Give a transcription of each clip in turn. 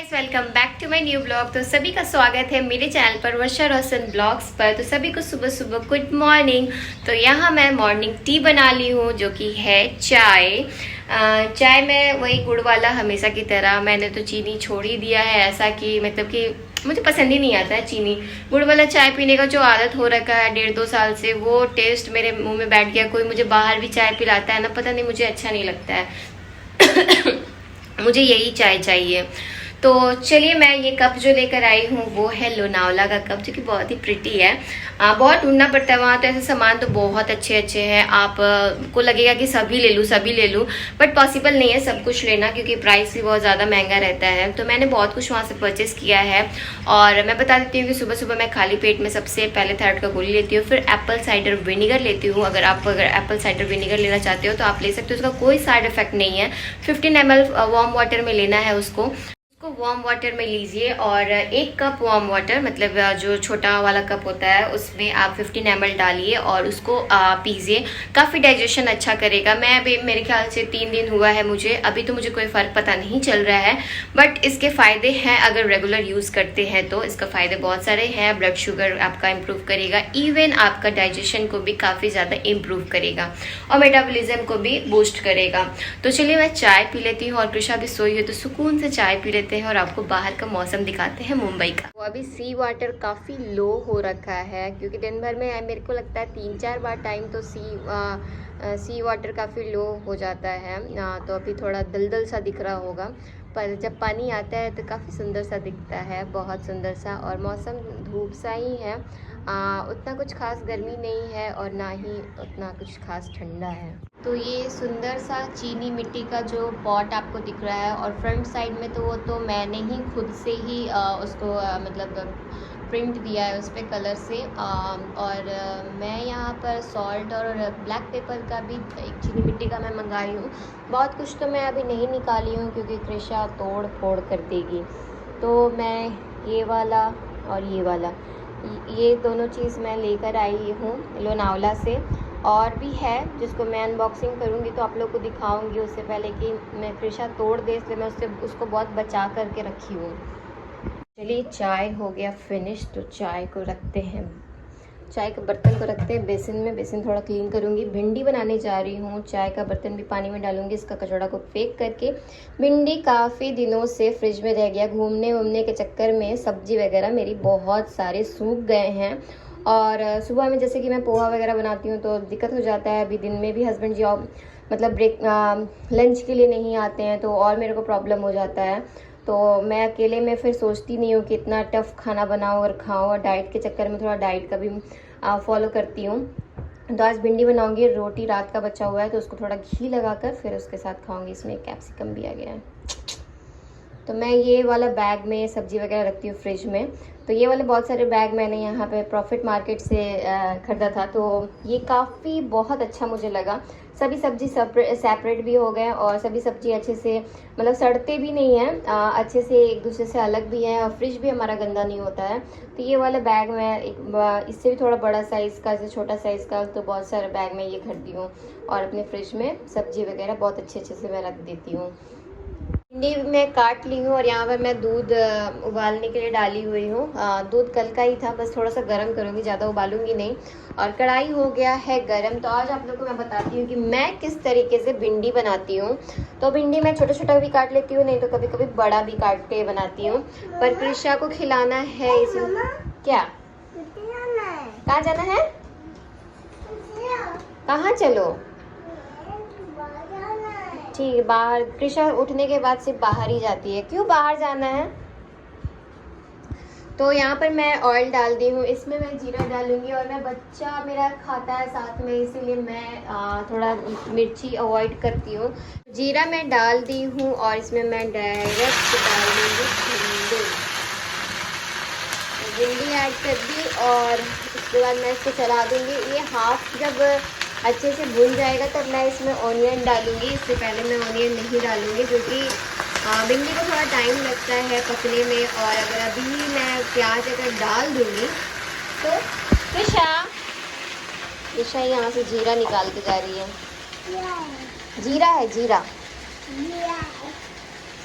Guys, welcome back to my new blog. तो सभी का स्वागत है मेरे चैनल पर वर्षा रोशन ब्लॉग्स पर। तो सभी को सुबह सुबह गुड मॉर्निंग। तो यहाँ मैं मॉर्निंग टी बना ली हूँ जो कि है चाय। चाय में वही गुड़ वाला हमेशा की तरह। मैंने तो चीनी छोड़ ही दिया है, ऐसा कि मतलब कि मुझे पसंद ही नहीं आता है चीनी। गुड़ वाला चाय पीने का जो आदत हो रखा है 1.5-2 साल से, वो टेस्ट मेरे मुंह में बैठ गया। कोई मुझे बाहर भी चाय पिलाता है ना, पता नहीं मुझे अच्छा नहीं लगता है। मुझे यही चाय चाहिए। तो चलिए, मैं ये कप जो लेकर आई हूँ वो है लोनावला का कप, जो कि बहुत ही प्रिटी है। बहुत ढूंढना पड़ता है वहाँ, तो ऐसे सामान तो बहुत अच्छे अच्छे हैं। आप को लगेगा कि सभी ले लूँ, बट पॉसिबल नहीं है सब कुछ लेना, क्योंकि प्राइस भी बहुत ज़्यादा महंगा रहता है। तो मैंने बहुत कुछ वहाँ से परचेस किया है। और मैं बता देती हूँ कि सुबह सुबह मैं खाली पेट में सबसे पहले थायराइड का गोली लेती हूँ, फिर एप्पल साइडर विनीगर लेती हूँ। अगर एप्पल साइडर विनीगर लेना चाहते हो तो आप ले सकते हो, उसका कोई साइड इफेक्ट नहीं है। 15 ml वार्म वाटर में लेना है उसको वार्म वाटर में लीजिए। और 1 कप वार्म वाटर, मतलब जो छोटा वाला कप होता है, उसमें आप 15 ml डालिए और उसको पीजिए। काफ़ी डाइजेशन अच्छा करेगा। मैं अभी मेरे ख्याल से 3 दिन हुआ है मुझे, अभी तो मुझे कोई फ़र्क पता नहीं चल रहा है, बट इसके फ़ायदे हैं। अगर रेगुलर यूज़ करते हैं तो इसका फ़ायदे बहुत सारे हैं। ब्लड शुगर आपका इम्प्रूव करेगा, इवन आपका डाइजेशन को भी काफ़ी ज़्यादा इम्प्रूव करेगा और मेटाबॉलिज्म को भी बूस्ट करेगा। तो चलिए मैं चाय पी लेती हूँ, और कृषा भी सोई है तो सुकून से चाय पी लेते हैं और आपको बाहर का मौसम दिखाते हैं मुंबई का। तो अभी सी वाटर काफ़ी लो हो रखा है, क्योंकि दिन भर में मेरे को लगता है 3-4 बार टाइम तो सी वाटर काफ़ी लो हो जाता है। तो अभी थोड़ा दलदल सा दिख रहा होगा, पर जब पानी आता है तो काफ़ी सुंदर सा दिखता है, बहुत सुंदर सा। और मौसम धूप सा ही है, उतना कुछ खास गर्मी नहीं है और ना ही उतना कुछ खास ठंडा है। तो ये सुंदर सा चीनी मिट्टी का जो पॉट आपको दिख रहा है, और फ्रंट साइड में तो वो तो मैंने ही खुद से ही उसको मतलब प्रिंट दिया है उस पर कलर से। और मैं यहाँ पर सॉल्ट और ब्लैक पेपर का भी एक चीनी मिट्टी का मैं मंगाई हूँ। बहुत कुछ तो मैं अभी नहीं निकाली हूँ, क्योंकि कृषा तोड़ फोड़ कर देगी। तो मैं ये वाला और ये दोनों चीज़ मैं लेकर आई हूँ लोनावला से। और भी है जिसको मैं अनबॉक्सिंग करूँगी तो आप लोग को दिखाऊंगी, उससे पहले कि मैं कृषा तोड़ दे, इसलिए मैं उसको बहुत बचा करके रखी हूँ। चलिए, चाय हो गया फिनिश, तो चाय को रखते हैं, चाय के बर्तन को रखते हैं बेसिन में। बेसिन थोड़ा क्लीन करूँगी। भिंडी बनाने जा रही हूँ, चाय का बर्तन भी पानी में डालूंगी, इसका कचौड़ा को फेंक करके। भिंडी काफ़ी दिनों से फ्रिज में रह गया, घूमने वूमने के चक्कर में सब्जी वगैरह मेरी बहुत सारे सूख गए हैं। और सुबह में जैसे कि मैं पोहा वगैरह बनाती हूँ तो दिक्कत हो जाता है। अभी दिन में भी हस्बैंड जॉब मतलब लंच के लिए नहीं आते हैं, तो और मेरे को प्रॉब्लम हो जाता है। तो मैं अकेले में फिर सोचती नहीं हूँ कि इतना टफ़ खाना बनाऊँ और खाऊँ, और डाइट के चक्कर में थोड़ा डाइट का भी फॉलो करती हूँ। तो आज भिंडी बनाऊँगी, रोटी रात का बचा हुआ है तो उसको थोड़ा घी लगाकर फिर उसके साथ खाऊँगी। इसमें कैप्सिकम भी आ गया है। तो मैं ये वाला बैग में सब्जी वगैरह रखती हूँ फ्रिज में। तो ये वाले बहुत सारे बैग मैंने यहाँ पे प्रॉफिट मार्केट से ख़रीदा था, तो ये काफ़ी बहुत अच्छा मुझे लगा। सभी सब्जी सेपरेट भी हो गए, और सभी सब्जी अच्छे से मतलब सड़ते भी नहीं हैं, अच्छे से एक दूसरे से अलग भी हैं, और फ्रिज भी हमारा गंदा नहीं होता है। तो ये वाला बैग मैं इससे भी थोड़ा बड़ा साइज़ का, इससे छोटा साइज़ का, तो बहुत सारे बैग में ये खरीदी हूँ, और अपने फ्रिज में सब्जी वगैरह बहुत अच्छे से मैं रख देती हूँ। भिंडी मैं काट ली हूँ, और यहाँ पर मैं दूध उबालने के लिए डाली हुई हूँ। दूध कल का ही था, बस थोड़ा सा गर्म करूँगी, ज़्यादा उबालूंगी नहीं। और कढ़ाई हो गया है गर्म। तो आज आप लोग को मैं बताती हूँ कि मैं किस तरीके से भिंडी बनाती हूँ। तो भिंडी मैं छोटा छोटा भी काट लेती हूँ, नहीं तो कभी कभी बड़ा भी काट के बनाती हूँ। पर कृषा को खिलाना है इसमें। क्या कहाँ जाना है? कहाँ चलो? ठीक है, बाहर। कृषा उठने के बाद सिर्फ बाहर ही जाती है। क्यों बाहर जाना है? तो यहाँ पर मैं ऑयल डाल दी हूँ, इसमें मैं जीरा डालूंगी। और मैं बच्चा मेरा खाता है साथ में, इसीलिए मैं थोड़ा मिर्ची अवॉइड करती हूँ। जीरा मैं डाल दी हूँ, और इसमें मैं डायरेक्ट डाल दूँगी भिंडी ऐड कर दी, और उसके बाद मैं इसको चला दूँगी। ये हाफ जब अच्छे से भुन जाएगा तब मैं इसमें ऑनियन डालूँगी। इससे पहले मैं ऑनियन नहीं डालूँगी, क्योंकि भिंडी को थोड़ा टाइम लगता है पकने में। और अगर अभी मैं प्याज अगर डाल दूँगी तो ईशा यहाँ से जीरा निकाल के जा रही है। जीरा है, जीरा।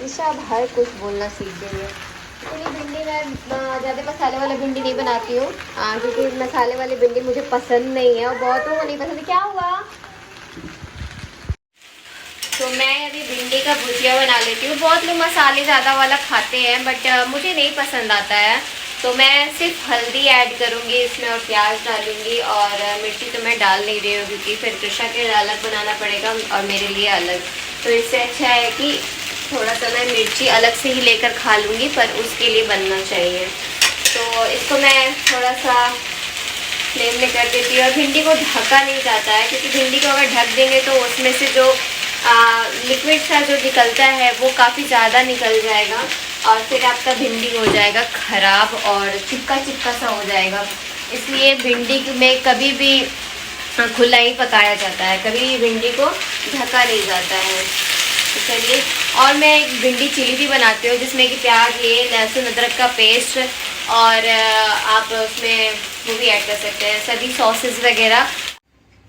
ईशा अब हर कुछ बोलना सीख गई है। इसलिए भिंडी मैं ज़्यादा मसाले वाला भिंडी नहीं बनाती हूँ, क्योंकि मसाले वाली भिंडी मुझे पसंद नहीं है और बहुतों को नहीं पसंद। क्या हुआ? तो मैं अभी भिंडी का भुजिया बना लेती हूँ। बहुत लोग मसाले ज़्यादा वाला खाते हैं, बट मुझे नहीं पसंद आता है। तो मैं सिर्फ हल्दी ऐड करूँगी इसमें और प्याज डालूँगी, और मिर्ची तो मैं डाल नहीं रही हूँ क्योंकि फिर कृषा के लिए अलग बनाना पड़ेगा और मेरे लिए अलग। तो इससे अच्छा है कि थोड़ा सा मैं मिर्ची अलग से ही लेकर खा लूँगी, पर उसके लिए बनना चाहिए। तो इसको मैं थोड़ा सा फ्लेम में कर देती हूँ। और भिंडी को ढका नहीं जाता है, क्योंकि भिंडी को अगर ढक देंगे तो उसमें से जो लिक्विड सा जो निकलता है वो काफ़ी ज़्यादा निकल जाएगा, और फिर आपका भिंडी हो जाएगा ख़राब और चिपका चिपका सा हो जाएगा। इसलिए भिंडी में कभी भी खुला ही पकाया जाता है, कभी भिंडी को ढका नहीं जाता है। तो चलिए, और मैं एक भिंडी चिली भी बनाती हूँ, जिसमें कि प्याज, ये लहसुन अदरक का पेस्ट, और आप उसमें वो भी ऐड कर सकते हैं सभी सॉसेस वगैरह।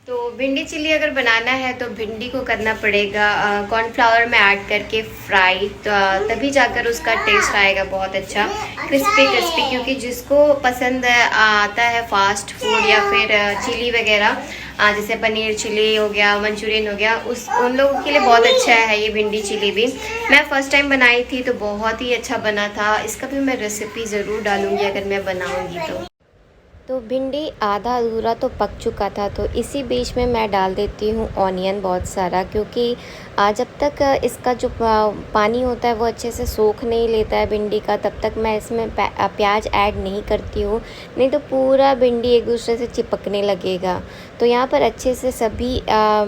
तो भिंडी चिली अगर बनाना है तो भिंडी को करना पड़ेगा कॉर्नफ्लावर में ऐड करके फ्राई, तो तभी जाकर उसका टेस्ट आएगा बहुत अच्छा, क्रिस्पी क्रिस्पी। क्योंकि जिसको पसंद आता है फास्ट फूड या फिर चिली वगैरह, जैसे पनीर चिली हो गया, मंचूरियन हो गया, उन लोगों के लिए बहुत अच्छा है ये भिंडी चिली भी। मैं फ़र्स्ट टाइम बनाई थी तो बहुत ही अच्छा बना था। इसका भी मैं रेसिपी ज़रूर डालूँगी अगर मैं बनाऊँगी तो भिंडी आधा अधूरा तो पक चुका था, तो इसी बीच में मैं डाल देती हूँ ऑनियन बहुत सारा, क्योंकि जब तक इसका जो पानी होता है वो अच्छे से सोख नहीं लेता है भिंडी का, तब तक मैं इसमें प्याज ऐड नहीं करती हूँ, नहीं तो पूरा भिंडी एक दूसरे से चिपकने लगेगा। तो यहाँ पर अच्छे से सभी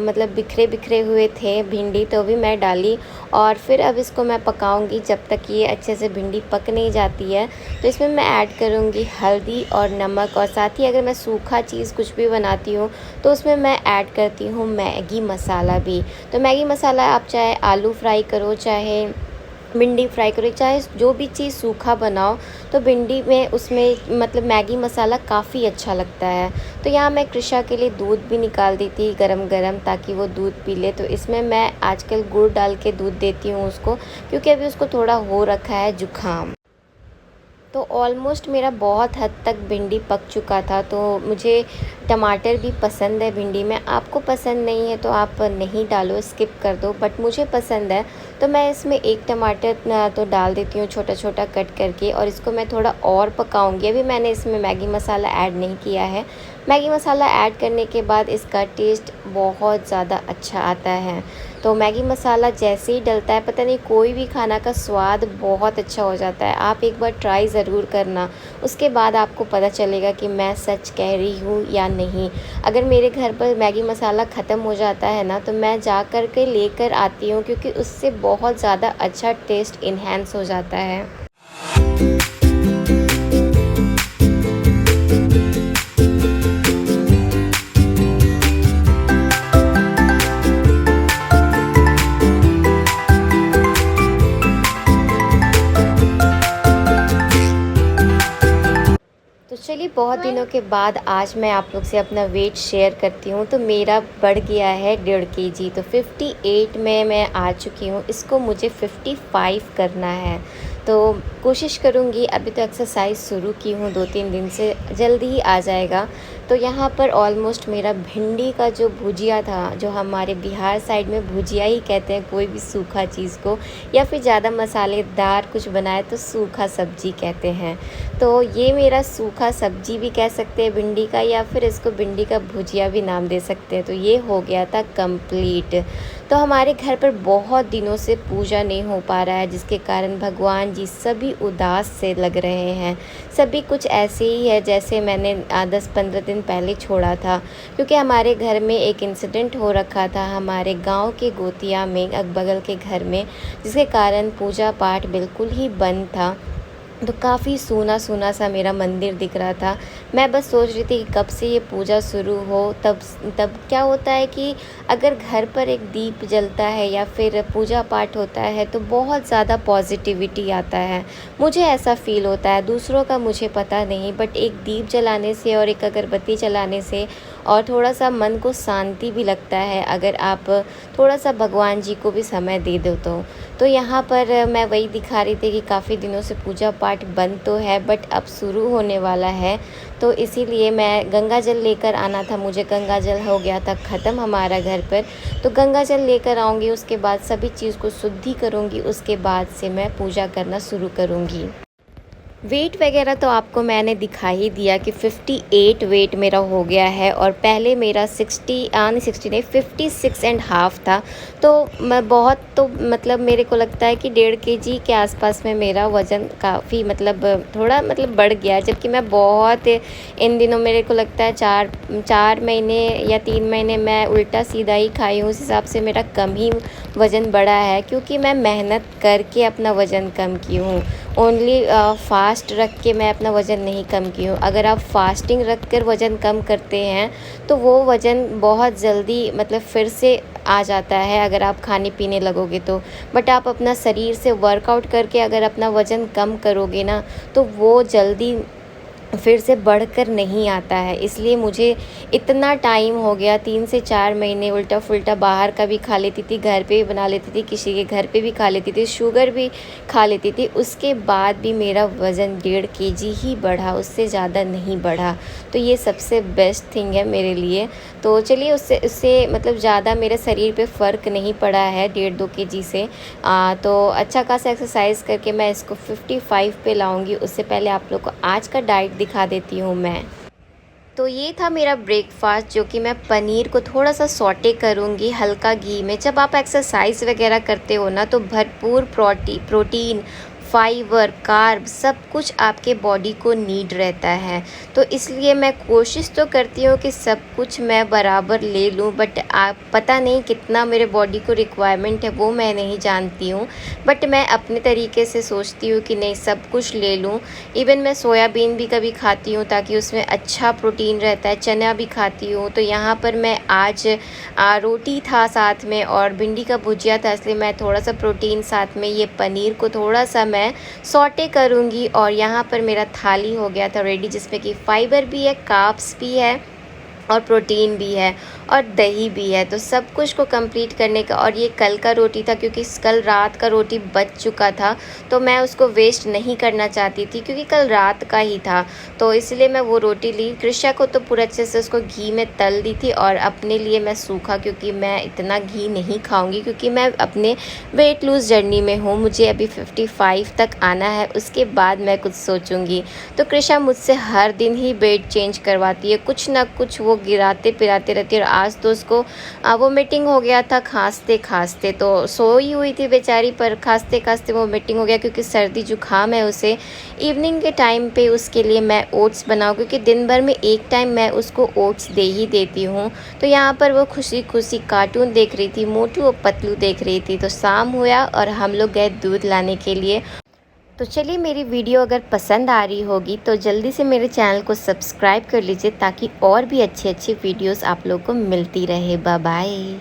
मतलब बिखरे बिखरे हुए थे भिंडी, तो भी मैं डाली, और फिर अब इसको मैं पकाऊंगी जब तक ये अच्छे से भिंडी पक नहीं जाती है। तो इसमें मैं ऐड करूँगी हल्दी और नमक, और साथ ही अगर मैं सूखा चीज़ कुछ भी बनाती हूँ तो उसमें मैं ऐड करती हूँ मैगी मसाला भी। तो मैगी मसाला आप चाहे आलू फ्राई करो, चाहे भिंडी फ्राई करो, चाहे जो भी चीज़ सूखा बनाओ, तो भिंडी में उसमें मतलब मैगी मसाला काफ़ी अच्छा लगता है। तो यहाँ मैं कृषा के लिए दूध भी निकाल दी थी गरम गरम, ताकि वो दूध पी ले। तो इसमें मैं आजकल गुड़ डाल के दूध देती हूँ उसको, क्योंकि अभी उसको थोड़ा हो रखा है जुकाम। तो ऑलमोस्ट मेरा बहुत हद तक भिंडी पक चुका था। तो मुझे टमाटर भी पसंद है भिंडी में, आपको पसंद नहीं है तो आप नहीं डालो, स्किप कर दो, बट मुझे पसंद है तो मैं इसमें एक टमाटर तो डाल देती हूँ छोटा छोटा कट करके, और इसको मैं थोड़ा और पकाऊंगी। अभी मैंने इसमें मैगी मसाला ऐड नहीं किया है। मैगी मसाला ऐड करने के बाद इसका टेस्ट बहुत ज़्यादा अच्छा आता है। तो मैगी मसाला जैसे ही डलता है, पता नहीं कोई भी खाना का स्वाद बहुत अच्छा हो जाता है। आप एक बार ट्राई ज़रूर करना, उसके बाद आपको पता चलेगा कि मैं सच कह रही हूँ या नहीं। अगर मेरे घर पर मैगी मसाला ख़त्म हो जाता है ना, तो मैं जा कर के लेकर आती हूँ, क्योंकि उससे बहुत ज़्यादा अच्छा टेस्ट इन्हेंस हो जाता है। तो चलिए, बहुत दिनों के बाद आज मैं आप लोग से अपना वेट शेयर करती हूँ। तो मेरा बढ़ गया है 1.5 kg, तो 58 में मैं आ चुकी हूँ। इसको मुझे 55 करना है, तो कोशिश करूँगी। अभी तो एक्सरसाइज शुरू की हूँ 2-3 दिन से, जल्दी ही आ जाएगा। तो यहाँ पर ऑलमोस्ट मेरा भिंडी का जो भुजिया था, जो हमारे बिहार साइड में भुजिया ही कहते हैं कोई भी सूखा चीज़ को, या फिर ज़्यादा मसालेदार कुछ बनाए तो सूखा सब्जी कहते हैं। तो ये मेरा सूखा सब्जी भी कह सकते हैं भिंडी का, या फिर इसको भिंडी का भुजिया भी नाम दे सकते हैं। तो ये हो गया था कंप्लीट। तो हमारे घर पर बहुत दिनों से पूजा नहीं हो पा रहा है, जिसके कारण भगवान जी सभी उदास से लग रहे हैं। सभी कुछ ऐसे ही है जैसे मैंने 10-15 दिन पहले छोड़ा था, क्योंकि हमारे घर में एक इंसिडेंट हो रखा था हमारे गांव के गोतिया में, बगल के घर में, जिसके कारण पूजा पाठ बिल्कुल ही बंद था। तो काफ़ी सूना सूना सा मेरा मंदिर दिख रहा था। मैं बस सोच रही थी कि कब से ये पूजा शुरू हो। तब क्या होता है कि अगर घर पर एक दीप जलता है या फिर पूजा पाठ होता है तो बहुत ज़्यादा पॉजिटिविटी आता है, मुझे ऐसा फ़ील होता है। दूसरों का मुझे पता नहीं, बट एक दीप जलाने से और एक अगरबत्ती जलाने से और थोड़ा सा मन को शांति भी लगता है अगर आप थोड़ा सा भगवान जी को भी समय दे दो तो यहाँ पर मैं वही दिखा रही थी कि काफ़ी दिनों से पूजा पाठ बंद तो है बट अब शुरू होने वाला है। तो इसीलिए मैं गंगा जल लेकर आना था, मुझे गंगा जल हो गया था ख़त्म हमारा घर पर। तो गंगा जल लेकर आऊँगी, उसके बाद सभी चीज़ को शुद्धि करूँगी, उसके बाद से मैं पूजा करना शुरू करूँगी। वेट वगैरह तो आपको मैंने दिखा ही दिया कि 58 वेट मेरा हो गया है और पहले मेरा 60 नहीं 56.5 था। तो मैं बहुत तो मतलब मेरे को लगता है कि 1.5 kg के आसपास में मेरा वज़न काफ़ी मतलब थोड़ा मतलब बढ़ गया, जबकि मैं बहुत इन दिनों मेरे को लगता है 4 महीने या 3 महीने मैं उल्टा सीधा ही खाई हूँ। उस हिसाब से मेरा कम ही वज़न बढ़ा है क्योंकि मैं मेहनत करके अपना वज़न कम की हूँ। ओनली फास्ट रख के मैं अपना वज़न नहीं कम की हूँ। अगर आप फास्टिंग रख कर वज़न कम करते हैं तो वो वज़न बहुत जल्दी मतलब फिर से आ जाता है अगर आप खाने पीने लगोगे तो। बट आप अपना शरीर से वर्कआउट करके अगर अपना वज़न कम करोगे ना तो वो जल्दी फिर से बढ़कर नहीं आता है। इसलिए मुझे इतना टाइम हो गया 3 से 4 महीने उल्टा फुल्टा बाहर का भी खा लेती थी, घर पे भी बना लेती थी, किसी के घर पे भी खा लेती थी, शुगर भी खा लेती थी। उसके बाद भी मेरा वज़न 1.5 kg ही बढ़ा, उससे ज़्यादा नहीं बढ़ा। तो ये सबसे बेस्ट थिंग है मेरे लिए। तो चलिए उससे मतलब ज़्यादा मेरे शरीर पे फ़र्क नहीं पड़ा है 1.5-2 kg से। तो अच्छा खासा एक्सरसाइज करके मैं इसको 55 पे लाऊंगी। उससे पहले आप लोग को आज का डाइट दिखा देती हूँ मैं। तो ये था मेरा ब्रेकफास्ट, जो कि मैं पनीर को थोड़ा सा सौटे करूँगी हल्का घी में। जब आप एक्सरसाइज वगैरह करते हो ना तो भरपूर प्रोटीन, फाइबर, कार्ब सब कुछ आपके बॉडी को नीड रहता है। तो इसलिए मैं कोशिश तो करती हूँ कि सब कुछ मैं बराबर ले लूँ, बट आप पता नहीं कितना मेरे बॉडी को रिक्वायरमेंट है वो मैं नहीं जानती हूँ। बट मैं अपने तरीके से सोचती हूँ कि नहीं सब कुछ ले लूँ। इवन मैं सोयाबीन भी कभी खाती हूँ ताकि उसमें अच्छा प्रोटीन रहता है, चना भी खाती हूँ। तो यहाँ पर मैं आज रोटी था साथ में और भिंडी का भुजिया था, इसलिए मैं थोड़ा सा प्रोटीन साथ में ये पनीर को थोड़ा सा मैं सौटे करूँगी। और यहाँ पर मेरा थाली हो गया था रेडी, जिसमें कि फाइबर भी है, कार्ब्स भी है और प्रोटीन भी है और दही भी है। तो सब कुछ को कंप्लीट करने का। और ये कल का रोटी था क्योंकि कल रात का रोटी बच चुका था, तो मैं उसको वेस्ट नहीं करना चाहती थी क्योंकि कल रात का ही था। तो इसलिए मैं वो रोटी ली। कृष्णा को तो पूरा अच्छे से उसको घी में तल दी थी और अपने लिए मैं सूखा, क्योंकि मैं इतना घी नहीं खाऊंगी क्योंकि मैं अपने वेट लूज़ जर्नी में हूँ। मुझे अभी 55 तक आना है, उसके बाद मैं कुछ सोचूंगी। तो कृष्णा मुझसे हर दिन ही वेट चेंज करवाती है, कुछ ना कुछ वो गिराते पिराते रहती है। और आज तो उसको वोमिटिंग हो गया था खांसते खांसते, तो सोई हुई थी बेचारी, पर खांसते खांसते वोमिटिंग हो गया क्योंकि सर्दी जुकाम है उसे। इवनिंग के टाइम पे उसके लिए मैं ओट्स बनाऊँ, क्योंकि दिन भर में एक टाइम मैं उसको ओट्स दे ही देती हूँ। तो यहाँ पर वो खुशी खुशी कार्टून देख रही थी, मोटू और पतलू देख रही थी। तो शाम हुआ और हम लोग गए दूध लाने के लिए। तो चलिए, मेरी वीडियो अगर पसंद आ रही होगी तो जल्दी से मेरे चैनल को सब्सक्राइब कर लीजिए ताकि और भी अच्छी अच्छी वीडियोस आप लोग को मिलती रहे। Bye bye.